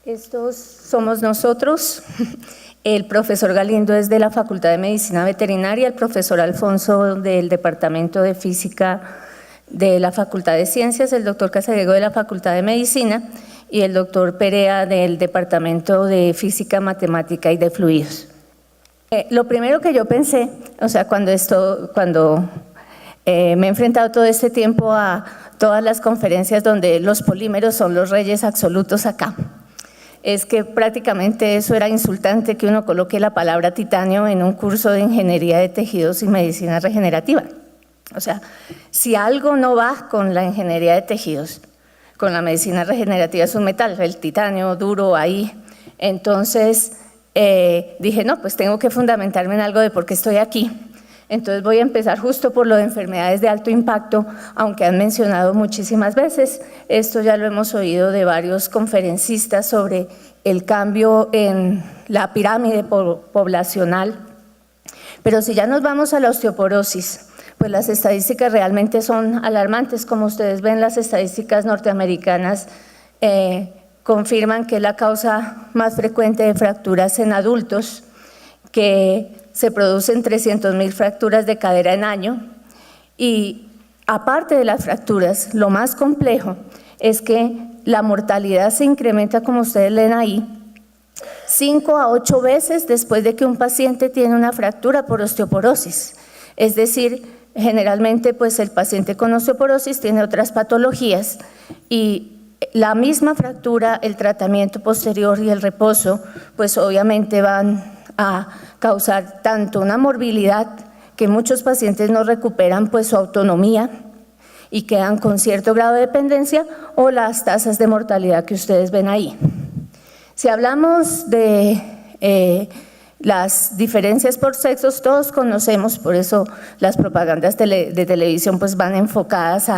Estos somos nosotros. El profesor Galindo es de la Facultad de Medicina Veterinaria, el profesor Alfonso del Departamento de Física de la Facultad de Ciencias, el doctor Casadiego de la Facultad de Medicina y el doctor Perea del Departamento de Física, Matemática y de Fluidos. Lo primero que yo pensé, o sea, cuando me he enfrentado todo este tiempo a todas las conferencias donde los polímeros son los reyes absolutos acá, es que prácticamente eso era insultante que uno coloque la palabra titanio en un curso de ingeniería de tejidos y medicina regenerativa. O sea, si algo no va con la ingeniería de tejidos, con la medicina regenerativa, es un metal, el titanio duro ahí. Entonces dije, no, pues tengo que fundamentarme en algo de por qué estoy aquí. Entonces voy a empezar justo por lo de enfermedades de alto impacto, aunque han mencionado muchísimas veces. Esto ya lo hemos oído de varios conferencistas sobre el cambio en la pirámide poblacional. Pero si ya nos vamos a la osteoporosis, pues las estadísticas realmente son alarmantes. Como ustedes ven, las estadísticas norteamericanas confirman que es la causa más frecuente de fracturas en adultos, que se producen 300.000 fracturas de cadera en año y aparte de las fracturas, lo más complejo es que la mortalidad se incrementa, como ustedes leen ahí, 5 a 8 veces después de que un paciente tiene una fractura por osteoporosis. Es decir, generalmente pues el paciente con osteoporosis tiene otras patologías y la misma fractura, el tratamiento posterior y el reposo, pues obviamente van a causar tanto una morbilidad que muchos pacientes no recuperan pues su autonomía y quedan con cierto grado de dependencia, o las tasas de mortalidad que ustedes ven ahí. Si hablamos de las diferencias por sexos, todos conocemos, por eso las propagandas de televisión pues van enfocadas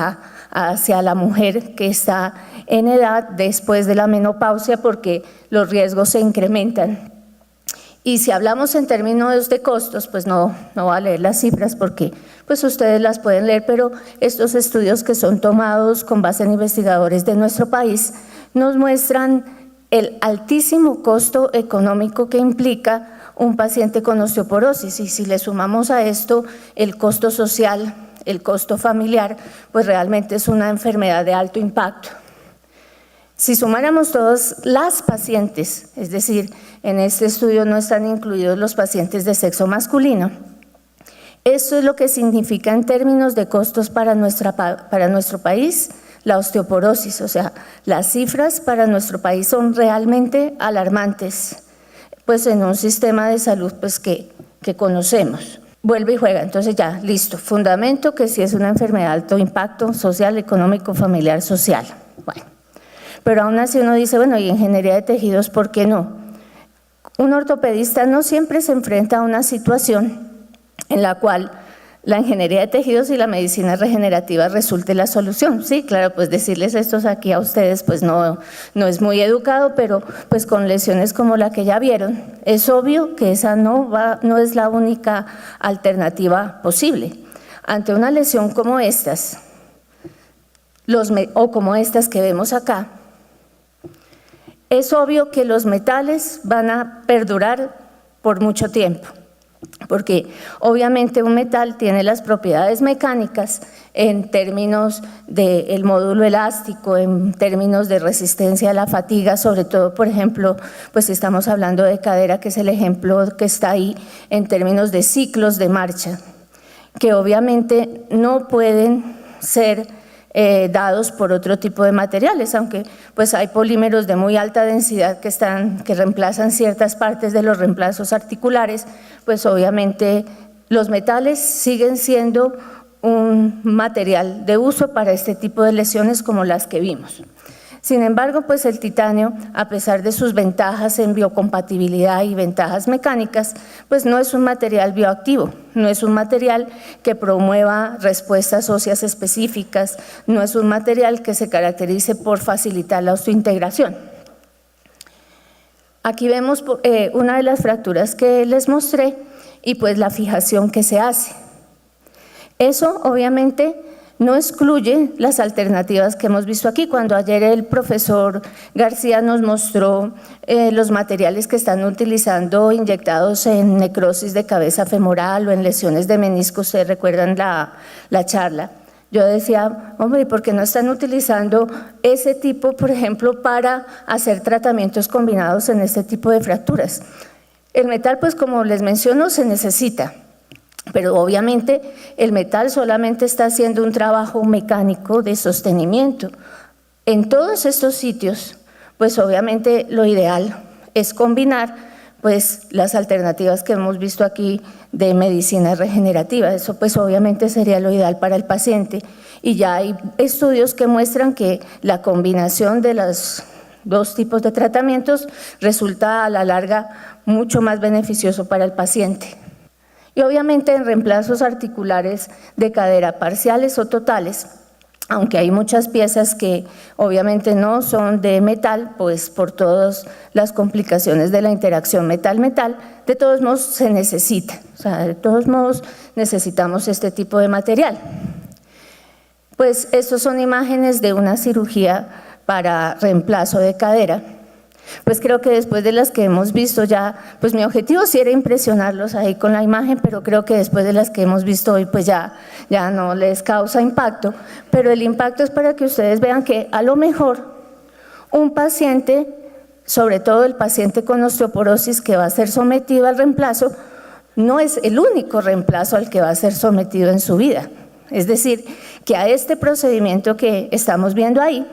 hacia la mujer que está en edad después de la menopausia, porque los riesgos se incrementan. Y si hablamos en términos de costos, pues no voy a leer las cifras porque pues ustedes las pueden leer, pero estos estudios que son tomados con base en investigadores de nuestro país nos muestran el altísimo costo económico que implica un paciente con osteoporosis, y si le sumamos a esto el costo social, el costo familiar, pues realmente es una enfermedad de alto impacto. Si sumáramos todas las pacientes, es decir, en este estudio no están incluidos los pacientes de sexo masculino, eso es lo que significa en términos de costos para nuestro país la osteoporosis. O sea, las cifras para nuestro país son realmente alarmantes, pues en un sistema de salud pues que conocemos. Vuelve y juega, entonces ya, listo, fundamento que sí es una enfermedad de alto impacto social, económico, familiar, social. Bueno. Pero aún así uno dice, bueno, y ingeniería de tejidos, ¿por qué no? Un ortopedista no siempre se enfrenta a una situación en la cual la ingeniería de tejidos y la medicina regenerativa resulte la solución. Sí, claro, pues decirles esto aquí a ustedes pues no es muy educado, pero pues con lesiones como la que ya vieron, es obvio que esa no es la única alternativa posible. Ante una lesión como estas, o como estas que vemos acá, es obvio que los metales van a perdurar por mucho tiempo, porque obviamente un metal tiene las propiedades mecánicas en términos del módulo elástico, en términos de resistencia a la fatiga, sobre todo, por ejemplo, pues estamos hablando de cadera, que es el ejemplo que está ahí, en términos de ciclos de marcha, que obviamente no pueden ser dados por otro tipo de materiales, aunque pues hay polímeros de muy alta densidad que reemplazan ciertas partes de los reemplazos articulares, pues obviamente los metales siguen siendo un material de uso para este tipo de lesiones como las que vimos. Sin embargo, pues el titanio, a pesar de sus ventajas en biocompatibilidad y ventajas mecánicas, pues no es un material bioactivo, no es un material que promueva respuestas óseas específicas, no es un material que se caracterice por facilitar la osteointegración. Aquí vemos una de las fracturas que les mostré y pues la fijación que se hace. Eso obviamente no excluye las alternativas que hemos visto aquí. Cuando ayer el profesor García nos mostró los materiales que están utilizando inyectados en necrosis de cabeza femoral o en lesiones de menisco, ustedes recuerdan la charla, yo decía, hombre, ¿y por qué no están utilizando ese tipo, por ejemplo, para hacer tratamientos combinados en este tipo de fracturas? El metal, pues como les menciono, se necesita. Pero obviamente el metal solamente está haciendo un trabajo mecánico de sostenimiento. En todos estos sitios, pues obviamente lo ideal es combinar pues las alternativas que hemos visto aquí de medicina regenerativa. Eso pues obviamente sería lo ideal para el paciente. Y ya hay estudios que muestran que la combinación de los dos tipos de tratamientos resulta a la larga mucho más beneficioso para el paciente. Y obviamente en reemplazos articulares de cadera parciales o totales, aunque hay muchas piezas que obviamente no son de metal, pues por todas las complicaciones de la interacción metal-metal, de todos modos se necesita, o sea, de todos modos necesitamos este tipo de material. Pues estos son imágenes de una cirugía para reemplazo de cadera. Pues creo que después de las que hemos visto ya, pues mi objetivo sí era impresionarlos ahí con la imagen, pero creo que después de las que hemos visto hoy, pues ya no les causa impacto, pero el impacto es para que ustedes vean que a lo mejor un paciente, sobre todo el paciente con osteoporosis que va a ser sometido al reemplazo, no es el único reemplazo al que va a ser sometido en su vida. Es decir, que a este procedimiento que estamos viendo ahí,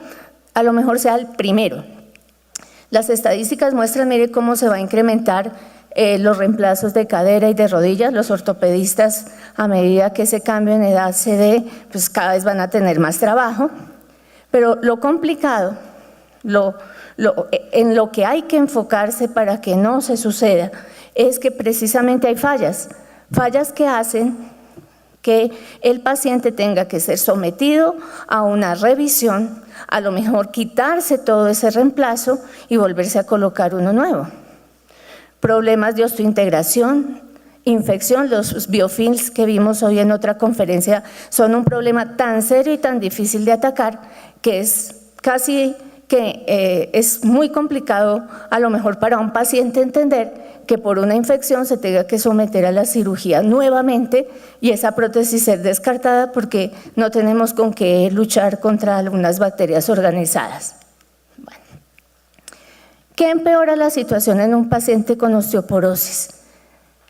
a lo mejor sea el primero. Las estadísticas muestran, mire cómo se va a incrementar los reemplazos de cadera y de rodillas. Los ortopedistas, a medida que ese cambio en edad se dé, pues cada vez van a tener más trabajo. Pero lo complicado, en lo que hay que enfocarse para que no se suceda, es que precisamente hay fallas que hacen que el paciente tenga que ser sometido a una revisión, a lo mejor quitarse todo ese reemplazo y volverse a colocar uno nuevo. Problemas de osteointegración, infección, los biofilms que vimos hoy en otra conferencia son un problema tan serio y tan difícil de atacar que es casi que es muy complicado a lo mejor para un paciente entender que por una infección se tenga que someter a la cirugía nuevamente y esa prótesis ser descartada porque no tenemos con qué luchar contra algunas bacterias organizadas. Bueno. ¿Qué empeora la situación en un paciente con osteoporosis?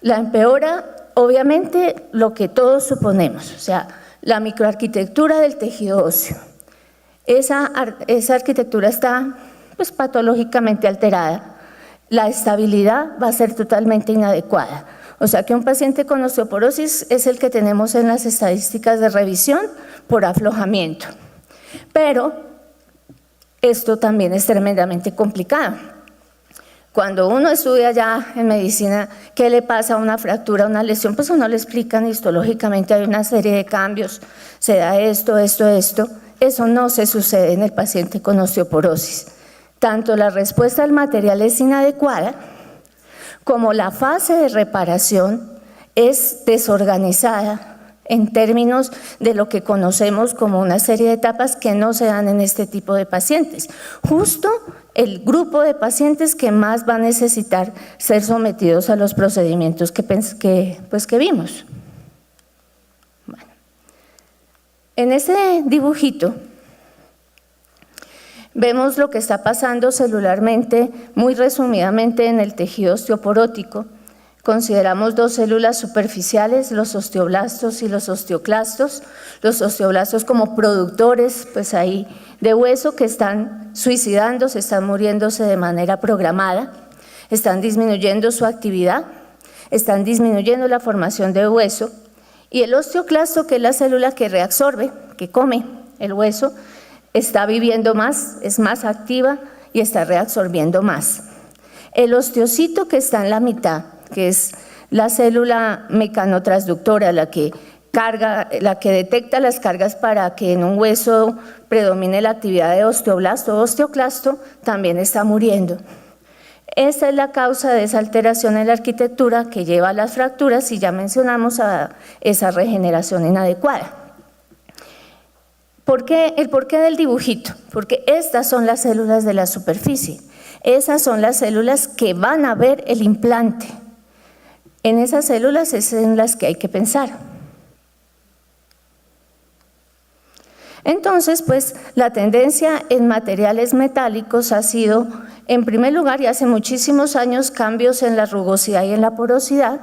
La empeora, obviamente, lo que todos suponemos, o sea, la microarquitectura del tejido óseo. Esa arquitectura está pues, patológicamente alterada. La estabilidad va a ser totalmente inadecuada. O sea que un paciente con osteoporosis es el que tenemos en las estadísticas de revisión por aflojamiento. Pero esto también es tremendamente complicado. Cuando uno estudia ya en medicina qué le pasa a una fractura, a una lesión, pues uno le explica histológicamente hay una serie de cambios, se da esto. Eso no se sucede en el paciente con osteoporosis. Tanto la respuesta al material es inadecuada, como la fase de reparación es desorganizada en términos de lo que conocemos como una serie de etapas que no se dan en este tipo de pacientes. Justo el grupo de pacientes que más va a necesitar ser sometidos a los procedimientos que vimos. Bueno. En este dibujito vemos lo que está pasando celularmente, muy resumidamente en el tejido osteoporótico. Consideramos dos células superficiales, los osteoblastos y los osteoclastos. Los osteoblastos como productores pues ahí de hueso que están suicidándose, están muriéndose de manera programada, están disminuyendo su actividad, están disminuyendo la formación de hueso. Y el osteoclasto, que es la célula que reabsorbe, que come el hueso, está viviendo más, es más activa y está reabsorbiendo más. El osteocito que está en la mitad, que es la célula mecanotransductora, la que detecta las cargas para que en un hueso predomine la actividad de osteoblasto o osteoclasto, también está muriendo. Esa es la causa de esa alteración en la arquitectura que lleva a las fracturas y ya mencionamos a esa regeneración inadecuada. El porqué del dibujito? Porque estas son las células de la superficie. Esas son las células que van a ver el implante. En esas células es en las que hay que pensar. Entonces, pues, la tendencia en materiales metálicos ha sido, en primer lugar, y hace muchísimos años, cambios en la rugosidad y en la porosidad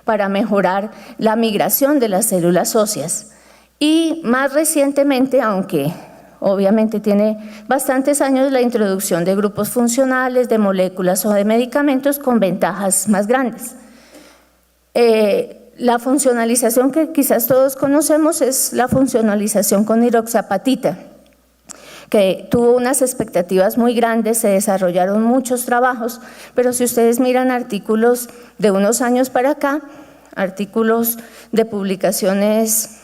para mejorar la migración de las células óseas. Y más recientemente, aunque obviamente tiene bastantes años, la introducción de grupos funcionales, de moléculas o de medicamentos con ventajas más grandes. La funcionalización que quizás todos conocemos es la funcionalización con hidroxiapatita, que tuvo unas expectativas muy grandes, se desarrollaron muchos trabajos, pero si ustedes miran artículos de unos años para acá, artículos de publicaciones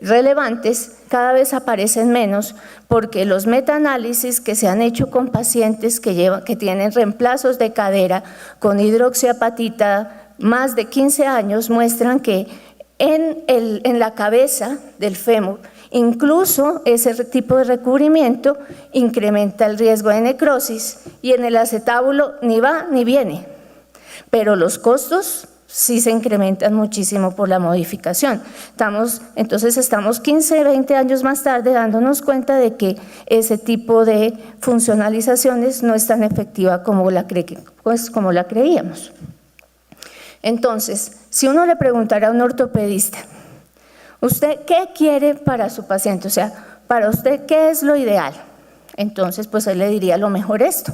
relevantes, cada vez aparecen menos, porque los metaanálisis que se han hecho con pacientes que tienen reemplazos de cadera con hidroxiapatita más de 15 años muestran que en la cabeza del fémur, incluso ese tipo de recubrimiento incrementa el riesgo de necrosis, y en el acetábulo ni va ni viene, pero los costos sí se incrementan muchísimo por la modificación. Entonces estamos 15, 20 años más tarde dándonos cuenta de que ese tipo de funcionalizaciones no es tan efectiva como la creíamos. Entonces, si uno le preguntara a un ortopedista, ¿usted qué quiere para su paciente? O sea, para usted, ¿qué es lo ideal? Entonces, pues él le diría lo mejor esto,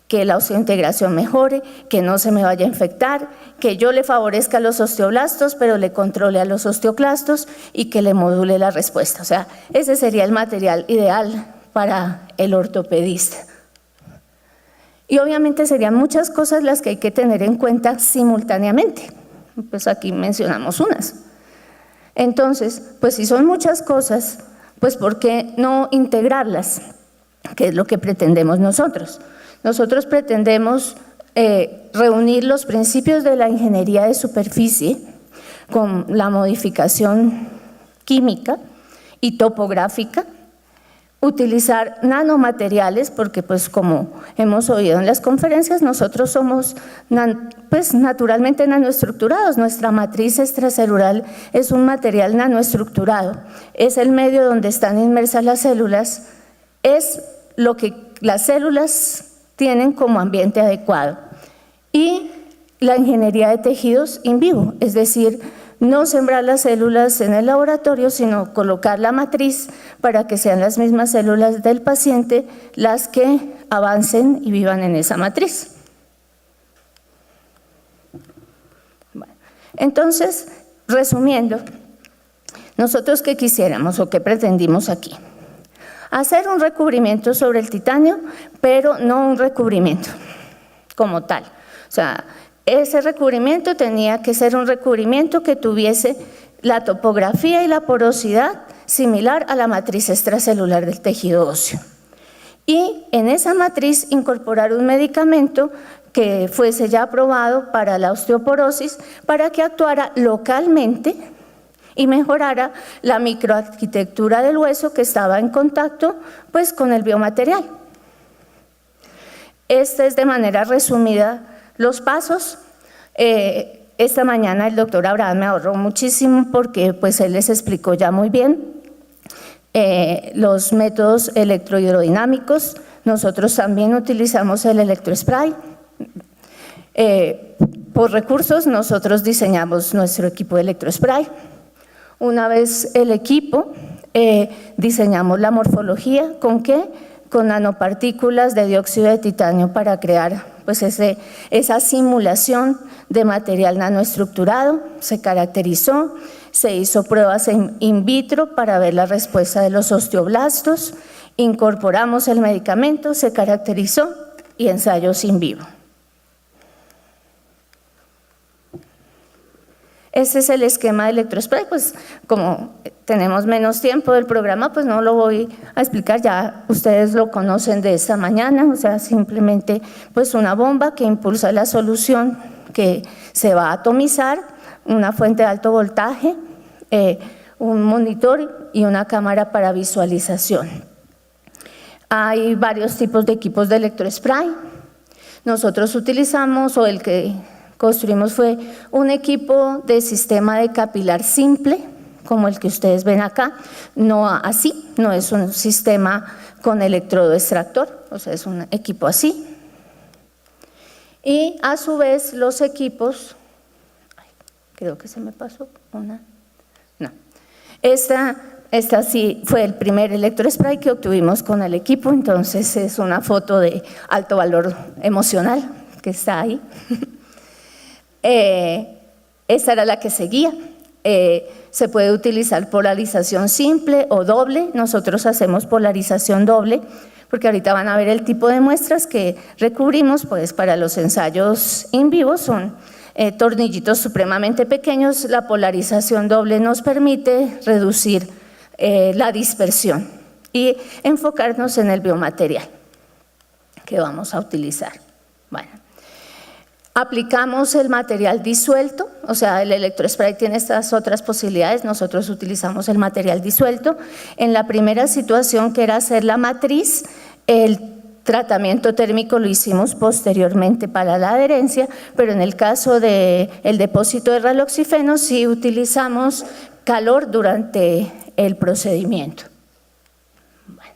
que la osseointegración mejore, que no se me vaya a infectar, que yo le favorezca a los osteoblastos, pero le controle a los osteoclastos y que le module la respuesta. O sea, ese sería el material ideal para el ortopedista. Y obviamente serían muchas cosas las que hay que tener en cuenta simultáneamente. Pues aquí mencionamos unas. Entonces, pues si son muchas cosas, pues ¿por qué no integrarlas? ¿Qué es lo que pretendemos nosotros? Nosotros pretendemos reunir los principios de la ingeniería de superficie con la modificación química y topográfica, utilizar nanomateriales, porque pues como hemos oído en las conferencias, nosotros somos pues naturalmente nanoestructurados. Nuestra matriz extracelular es un material nanoestructurado, es el medio donde están inmersas las células, es lo que las células tienen como ambiente adecuado. Y la ingeniería de tejidos in vivo, es decir, no sembrar las células en el laboratorio, sino colocar la matriz para que sean las mismas células del paciente las que avancen y vivan en esa matriz. Bueno, entonces, resumiendo, nosotros qué quisiéramos o qué pretendimos aquí. Hacer un recubrimiento sobre el titanio, pero no un recubrimiento como tal. O sea, ese recubrimiento tenía que ser un recubrimiento que tuviese la topografía y la porosidad similar a la matriz extracelular del tejido óseo. Y en esa matriz incorporar un medicamento que fuese ya aprobado para la osteoporosis, para que actuara localmente y mejorara la microarquitectura del hueso que estaba en contacto pues con el biomaterial. Este es de manera resumida los pasos. Esta mañana el doctor Abraham me ahorró muchísimo porque pues él les explicó ya muy bien los métodos electrohidrodinámicos. Nosotros también utilizamos el electrospray. Por recursos nosotros diseñamos nuestro equipo de electrospray. Una vez el equipo, diseñamos la morfología. ¿Con qué? Con nanopartículas de dióxido de titanio para crear pues esa simulación de material nanoestructurado. Se caracterizó, se hizo pruebas in vitro para ver la respuesta de los osteoblastos, incorporamos el medicamento, se caracterizó y ensayos in vivo. Ese es el esquema de electrospray. Pues como tenemos menos tiempo del programa, pues no lo voy a explicar, ya ustedes lo conocen de esta mañana. O sea, simplemente pues una bomba que impulsa la solución que se va a atomizar, una fuente de alto voltaje, un monitor y una cámara para visualización. Hay varios tipos de equipos de electrospray. Nosotros utilizamos, o el que construimos fue un equipo de sistema de capilar simple, como el que ustedes ven acá, no así, no es un sistema con electrodo extractor, o sea, es un equipo así. Y a su vez los equipos, creo que se me pasó una, no, esta sí fue el primer electrospray que obtuvimos con el equipo, entonces es una foto de alto valor emocional que está ahí. Esta era la que seguía. Se puede utilizar polarización simple o doble. Nosotros hacemos polarización doble porque ahorita van a ver el tipo de muestras que recubrimos, pues para los ensayos in vivo son tornillitos supremamente pequeños. La polarización doble nos permite reducir la dispersión y enfocarnos en el biomaterial que vamos a utilizar. Bueno. Aplicamos el material disuelto, o sea, el electrospray tiene estas otras posibilidades, nosotros utilizamos el material disuelto. En la primera situación, que era hacer la matriz, el tratamiento térmico lo hicimos posteriormente para la adherencia, pero en el caso del depósito de raloxifeno sí utilizamos calor durante el procedimiento. Bueno,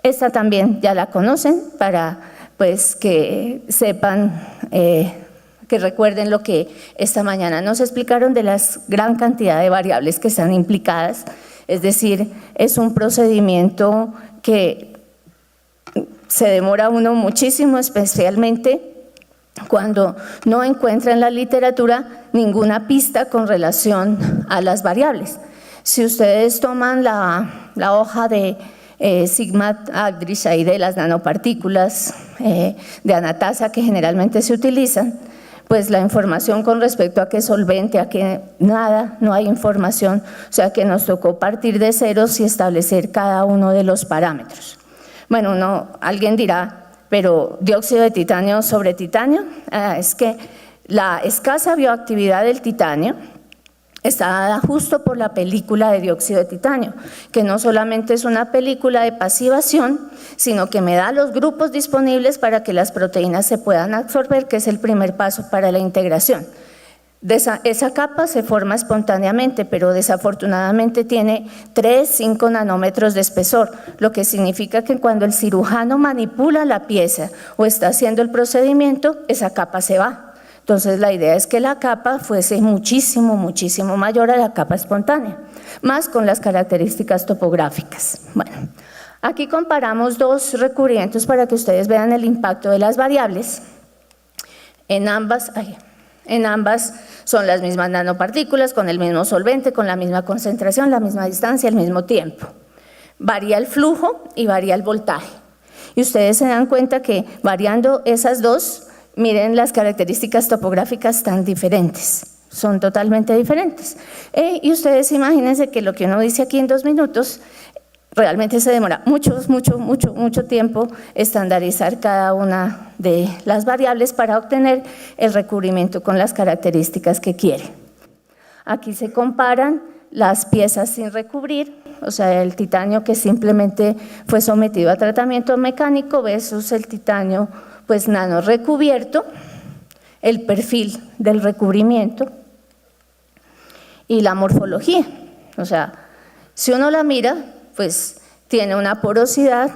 esta también ya la conocen para pues que sepan, que recuerden lo que esta mañana nos explicaron de la gran cantidad de variables que están implicadas, es decir, es un procedimiento que se demora uno muchísimo, especialmente cuando no encuentra en la literatura ninguna pista con relación a las variables. Si ustedes toman la hoja de Sigma Aldrich ahí de las nanopartículas de anatasa que generalmente se utilizan, pues la información con respecto a qué solvente, a qué nada, no hay información, o sea que nos tocó partir de ceros y establecer cada uno de los parámetros. Bueno, alguien dirá, pero dióxido de titanio sobre titanio, es que la escasa bioactividad del titanio está dada justo por la película de dióxido de titanio, que no solamente es una película de pasivación, sino que me da los grupos disponibles para que las proteínas se puedan absorber, que es el primer paso para la integración. Esa capa se forma espontáneamente, pero desafortunadamente tiene 3-5 nanómetros de espesor, lo que significa que cuando el cirujano manipula la pieza o está haciendo el procedimiento, esa capa se va. Entonces la idea es que la capa fuese muchísimo mayor a la capa espontánea, más con las características topográficas. Bueno, aquí comparamos dos recubrimientos para que ustedes vean el impacto de las variables. En ambas son las mismas nanopartículas, con el mismo solvente, con la misma concentración, la misma distancia, el mismo tiempo. Varía el flujo y varía el voltaje. Y ustedes se dan cuenta que variando esas dos, miren las características topográficas tan diferentes, son totalmente diferentes. Y ustedes imagínense que lo que uno dice aquí en 2 minutos, realmente se demora mucho tiempo estandarizar cada una de las variables para obtener el recubrimiento con las características que quiere. Aquí se comparan las piezas sin recubrir, o sea, el titanio que simplemente fue sometido a tratamiento mecánico versus el titanio pues nano recubierto, el perfil del recubrimiento y la morfología. O sea, si uno la mira, pues tiene una porosidad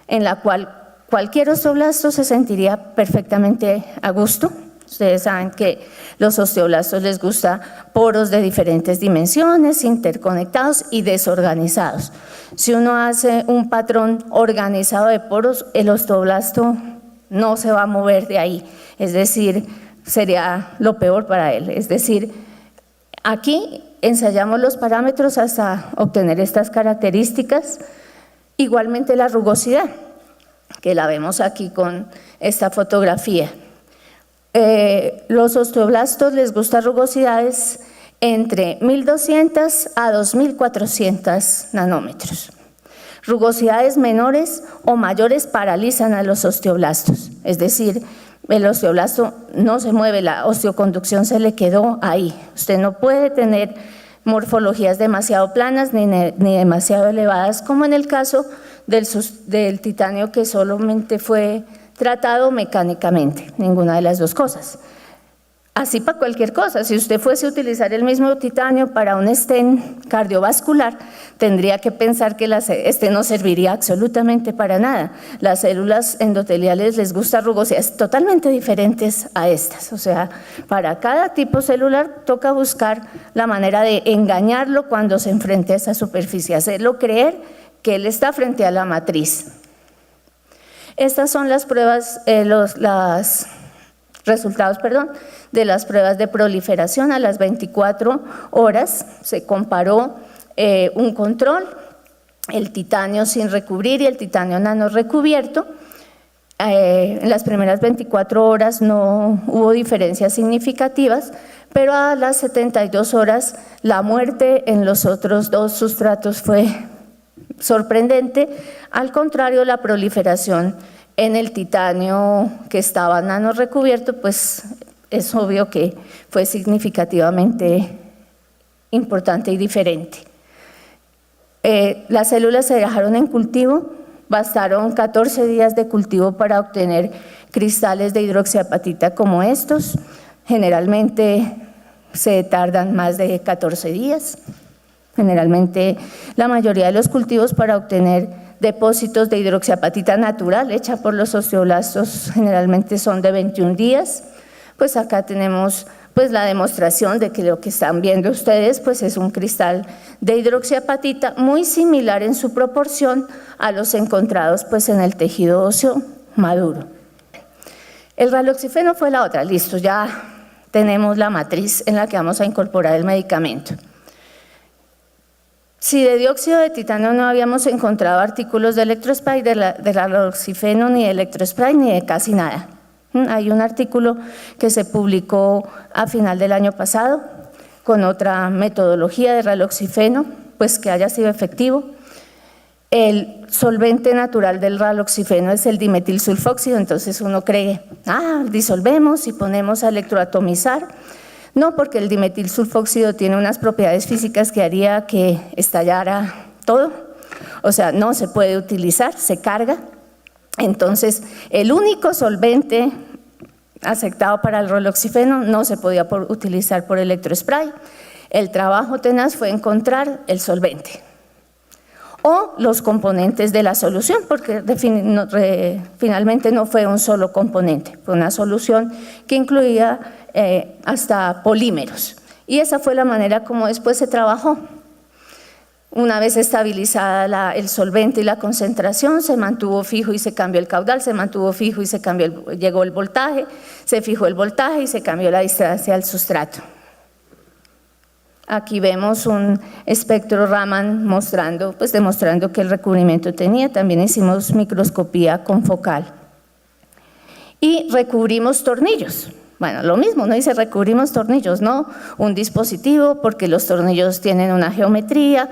en la cual cualquier osteoblasto se sentiría perfectamente a gusto. Ustedes saben que los osteoblastos les gusta poros de diferentes dimensiones, interconectados y desorganizados. Si uno hace un patrón organizado de poros, el osteoblasto no se va a mover de ahí, es decir, sería lo peor para él. Es decir, aquí ensayamos los parámetros hasta obtener estas características. Igualmente la rugosidad, que la vemos aquí con esta fotografía. Los osteoblastos les gustan rugosidades entre 1200 a 2400 nanómetros. Rugosidades menores o mayores paralizan a los osteoblastos, es decir, el osteoblasto no se mueve, la osteoconducción se le quedó ahí. Usted no puede tener morfologías demasiado planas ni demasiado elevadas, como en el caso del titanio que solamente fue tratado mecánicamente, ninguna de las dos cosas. Así para cualquier cosa, si usted fuese a utilizar el mismo titanio para un stent cardiovascular, tendría que pensar que este no serviría absolutamente para nada. Las células endoteliales les gusta rugosidades totalmente diferentes a estas, o sea, para cada tipo celular toca buscar la manera de engañarlo cuando se enfrente a esa superficie, hacerlo creer que él está frente a la matriz. Estas son las pruebas, resultados de las pruebas de proliferación a las 24 horas. Se comparó un control, el titanio sin recubrir y el titanio nano recubierto. En las primeras 24 horas no hubo diferencias significativas, pero a las 72 horas la muerte en los otros dos sustratos fue sorprendente. Al contrario, la proliferación en el titanio que estaba nano recubierto, pues es obvio que fue significativamente importante y diferente. Las células se dejaron en cultivo, bastaron 14 días de cultivo para obtener cristales de hidroxiapatita como estos. Generalmente se tardan más de 14 días. Generalmente la mayoría de los cultivos para obtener depósitos de hidroxiapatita natural hecha por los osteoblastos generalmente son de 21 días. Pues acá tenemos pues la demostración de que lo que están viendo ustedes pues es un cristal de hidroxiapatita muy similar en su proporción a los encontrados pues en el tejido óseo maduro. El raloxifeno fue la otra, listo, ya tenemos la matriz en la que vamos a incorporar el medicamento. Si de dióxido de titanio no habíamos encontrado artículos de electrospray, de raloxifeno ni de electrospray ni de casi nada. Hay un artículo que se publicó a final del año pasado con otra metodología de raloxifeno, pues que haya sido efectivo. El solvente natural del raloxifeno es el dimetilsulfóxido, entonces uno cree, disolvemos y ponemos a electroatomizar. No, porque el dimetilsulfóxido tiene unas propiedades físicas que haría que estallara todo, o sea, no se puede utilizar, se carga. Entonces, el único solvente aceptado para el raloxifeno no se podía utilizar por electrospray. El trabajo tenaz fue encontrar el solvente o los componentes de la solución, porque finalmente no fue un solo componente, fue una solución que incluía hasta polímeros. Y esa fue la manera como después se trabajó. Una vez estabilizada el solvente y la concentración, se mantuvo fijo y se cambió el caudal, se mantuvo fijo y se cambió llegó el voltaje, se fijó el voltaje y se cambió la distancia al sustrato. Aquí vemos un espectro Raman demostrando que el recubrimiento tenía. También hicimos microscopía confocal. Y recubrimos tornillos. Bueno, lo mismo, no dice recubrimos tornillos, no un dispositivo, porque los tornillos tienen una geometría,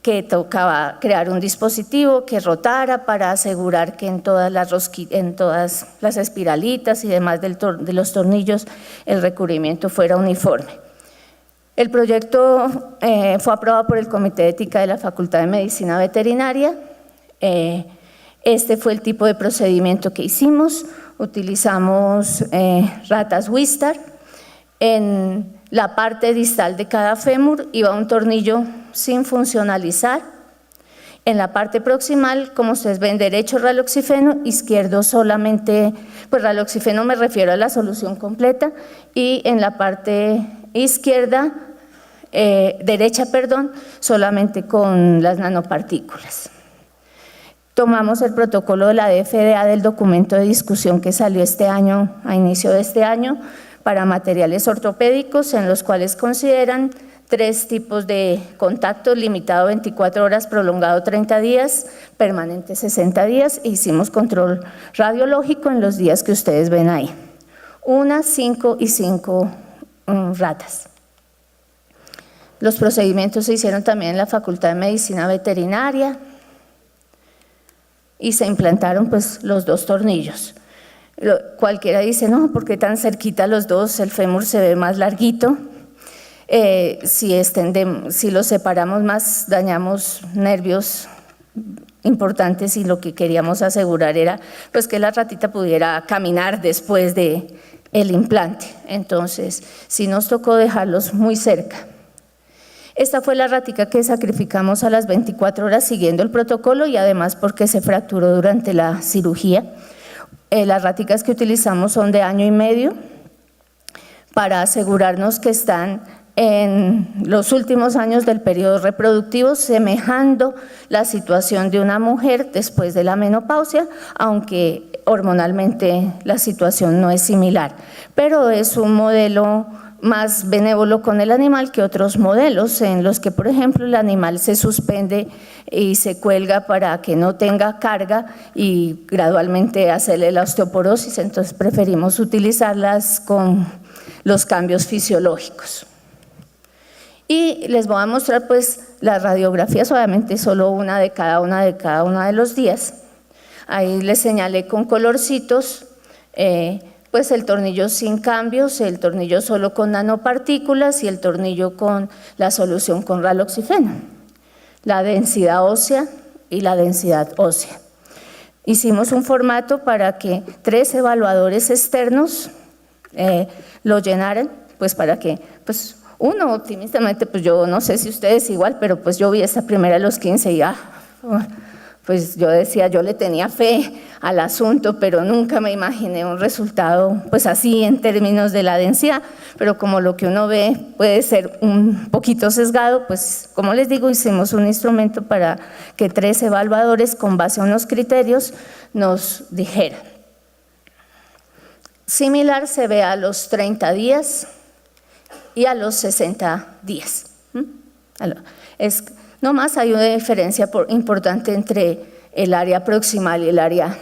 que tocaba crear un dispositivo que rotara para asegurar que en todas las espiralitas y demás de los tornillos el recubrimiento fuera uniforme. El proyecto fue aprobado por el Comité de Ética de la Facultad de Medicina Veterinaria. Este fue el tipo de procedimiento que hicimos. Utilizamos ratas Wistar. En la parte distal de cada fémur iba un tornillo sin funcionalizar. En la parte proximal, como ustedes ven, derecho raloxifeno, izquierdo solamente, pues raloxifeno me refiero a la solución completa, y en la parte izquierda, derecha, solamente con las nanopartículas. Tomamos el protocolo de la FDA del documento de discusión que salió este año, a inicio de este año, para materiales ortopédicos, en los cuales consideran 3 tipos de contacto: limitado 24 horas, prolongado 30 días, permanente 60 días, e hicimos control radiológico en los días que ustedes ven ahí. 1, 5 y 5 ratas. Los procedimientos se hicieron también en la Facultad de Medicina Veterinaria y se implantaron pues los 2 tornillos. Cualquiera dice, no, ¿por qué tan cerquita los dos? El fémur se ve más larguito. Si los separamos más, dañamos nervios importantes, y lo que queríamos asegurar era pues que la ratita pudiera caminar después de el implante. Entonces, sí nos tocó dejarlos muy cerca. Esta fue la ratica que sacrificamos a las 24 horas siguiendo el protocolo, y además porque se fracturó durante la cirugía. Las raticas que utilizamos son de 1 año y medio para asegurarnos que están en los últimos años del periodo reproductivo, semejando la situación de una mujer después de la menopausia, aunque hormonalmente la situación no es similar, pero es un modelo más benévolo con el animal que otros modelos en los que, por ejemplo, el animal se suspende y se cuelga para que no tenga carga y gradualmente hacerle la osteoporosis. Entonces preferimos utilizarlas con los cambios fisiológicos. Y les voy a mostrar pues las radiografías, obviamente solo una de cada uno de los días. Ahí les señalé con colorcitos pues el tornillo sin cambios, el tornillo solo con nanopartículas y el tornillo con la solución con raloxifeno, la densidad ósea y la densidad ósea. Hicimos un formato para que 3 evaluadores externos lo llenaran, pues para que pues uno optimistamente, pues yo no sé si ustedes igual, pero pues yo vi esta primera a los 15 y pues yo decía, yo le tenía fe al asunto, pero nunca me imaginé un resultado pues así en términos de la densidad, pero como lo que uno ve puede ser un poquito sesgado, pues como les digo, hicimos un instrumento para que 3 evaluadores con base a unos criterios nos dijeran. Similar se ve a los 30 días y a los 60 días. Nomás hay una diferencia importante entre el área proximal y el área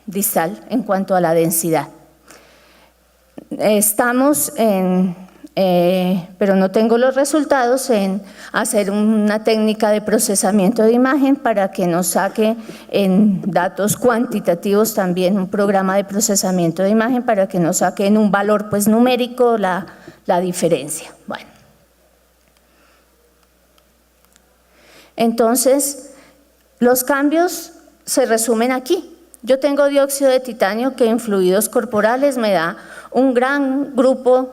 distal en cuanto a la densidad. Estamos pero no tengo los resultados, en hacer una técnica de procesamiento de imagen para que nos saque en datos cuantitativos también un programa de procesamiento de imagen para que nos saque en un valor pues numérico la diferencia. Bueno. Entonces, los cambios se resumen aquí. Yo tengo dióxido de titanio que en fluidos corporales me da un gran grupo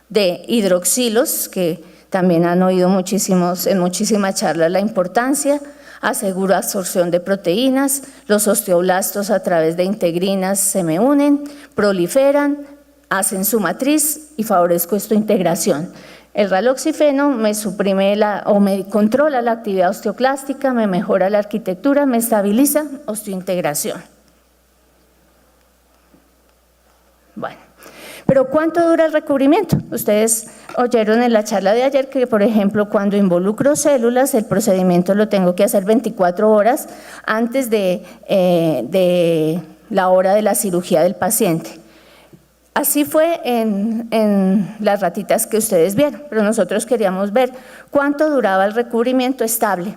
de hidroxilos, que también han oído en muchísimas charlas la importancia. Aseguro absorción de proteínas, los osteoblastos a través de integrinas se me unen, proliferan, hacen su matriz y favorezco esta integración. El raloxifeno me suprime o me controla la actividad osteoclástica, me mejora la arquitectura, me estabiliza osteointegración. Bueno, pero ¿cuánto dura el recubrimiento? Ustedes oyeron en la charla de ayer que, por ejemplo, cuando involucro células, el procedimiento lo tengo que hacer 24 horas antes de la hora de la cirugía del paciente. Así fue en las ratitas que ustedes vieron, pero nosotros queríamos ver cuánto duraba el recubrimiento estable.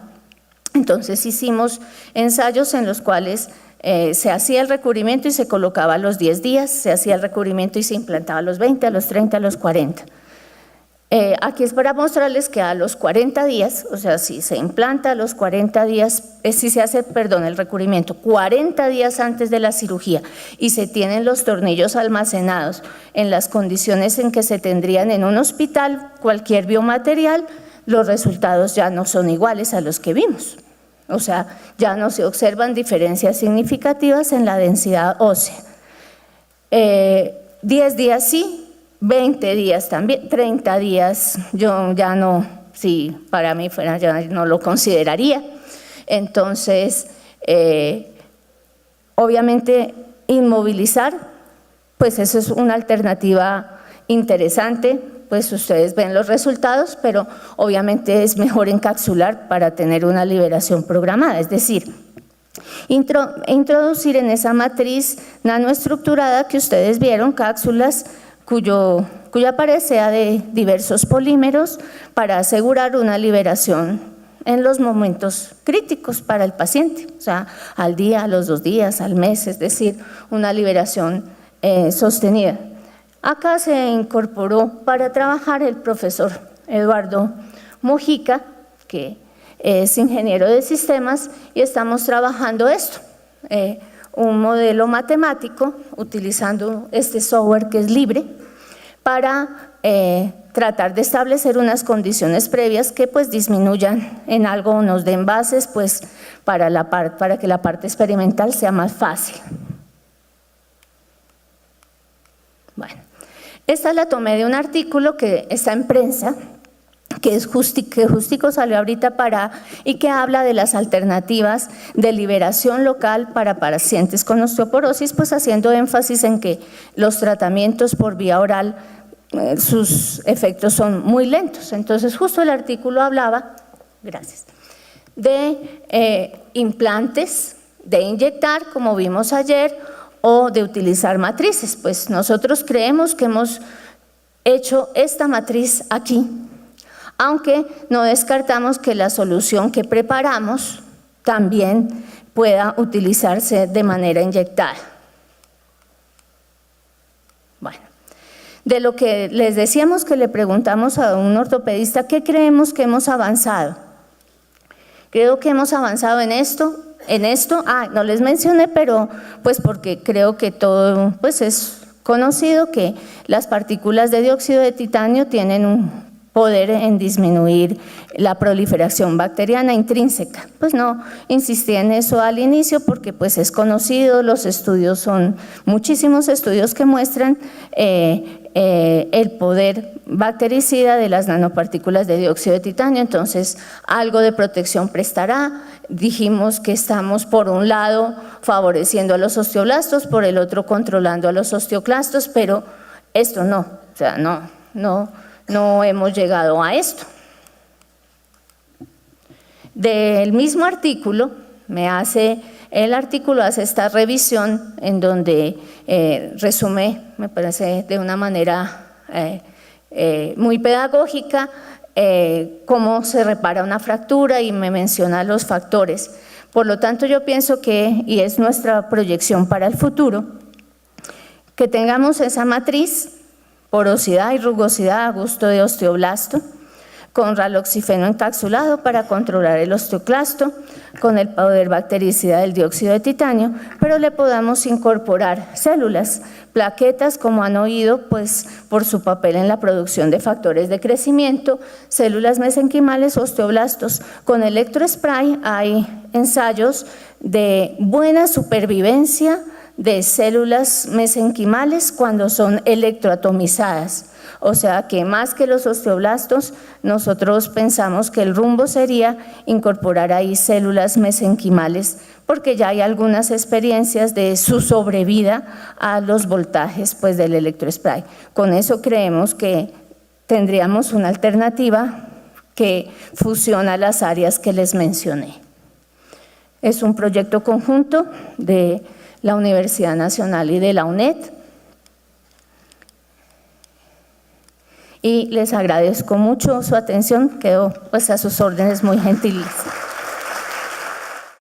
Entonces hicimos ensayos en los cuales se hacía el recubrimiento y se colocaba a los 10 días, se hacía el recubrimiento y se implantaba a los 20, a los 30, a los 40. Aquí es para mostrarles que a los 40 días, o sea, si se implanta a los 40 días, si se hace, el recubrimiento 40 días antes de la cirugía y se tienen los tornillos almacenados en las condiciones en que se tendrían en un hospital, cualquier biomaterial, los resultados ya no son iguales a los que vimos. O sea, ya no se observan diferencias significativas en la densidad ósea. 10 días sí, 20 días también, 30 días yo ya no, si para mí fuera, ya no lo consideraría. Entonces, obviamente inmovilizar, pues eso es una alternativa interesante, pues ustedes ven los resultados, pero obviamente es mejor encapsular para tener una liberación programada, es decir, introducir en esa matriz nanoestructurada que ustedes vieron cápsulas cuya pared sea de diversos polímeros para asegurar una liberación en los momentos críticos para el paciente, o sea, al día, a los 2 días, al mes, es decir, una liberación sostenida. Acá se incorporó para trabajar el profesor Eduardo Mujica, que es ingeniero de sistemas, y estamos trabajando esto, un modelo matemático utilizando este software que es libre para tratar de establecer unas condiciones previas que pues disminuyan en algo o nos den bases pues para que la parte experimental sea más fácil. Bueno, esta la tomé de un artículo que está en prensa, que justico salió ahorita y que habla de las alternativas de liberación local para pacientes con osteoporosis, pues haciendo énfasis en que los tratamientos por vía oral, sus efectos son muy lentos. Entonces justo el artículo hablaba, gracias, de implantes, de inyectar, como vimos ayer, o de utilizar matrices. Pues nosotros creemos que hemos hecho esta matriz aquí, aunque no descartamos que la solución que preparamos también pueda utilizarse de manera inyectada. Bueno, de lo que les decíamos que le preguntamos a un ortopedista, ¿qué creemos que hemos avanzado? Creo que hemos avanzado en esto, no les mencioné, pero pues porque creo que todo pues es conocido que las partículas de dióxido de titanio tienen un poder en disminuir la proliferación bacteriana intrínseca. Pues no insistí en eso al inicio porque pues es conocido, los estudios son muchísimos estudios que muestran el poder bactericida de las nanopartículas de dióxido de titanio, entonces algo de protección prestará. Dijimos que estamos por un lado favoreciendo a los osteoblastos, por el otro controlando a los osteoclastos, pero esto no, o sea, no hemos llegado a esto. Del mismo artículo, el artículo hace esta revisión en donde resume, me parece de una manera muy pedagógica, cómo se repara una fractura y me menciona los factores. Por lo tanto, yo pienso que, y es nuestra proyección para el futuro, que tengamos esa matriz, porosidad y rugosidad a gusto de osteoblasto, con raloxifeno encapsulado para controlar el osteoclasto, con el poder bactericida del dióxido de titanio, pero le podamos incorporar células, plaquetas, como han oído, pues por su papel en la producción de factores de crecimiento, células mesenquimales, osteoblastos. Con electrospray hay ensayos de buena supervivencia de células mesenquimales cuando son electroatomizadas. O sea que más que los osteoblastos, nosotros pensamos que el rumbo sería incorporar ahí células mesenquimales, porque ya hay algunas experiencias de su sobrevida a los voltajes pues, del electrospray. Con eso creemos que tendríamos una alternativa que fusiona las áreas que les mencioné. Es un proyecto conjunto de la Universidad Nacional y de la UNED. Y les agradezco mucho su atención, quedo pues a sus órdenes muy gentiles.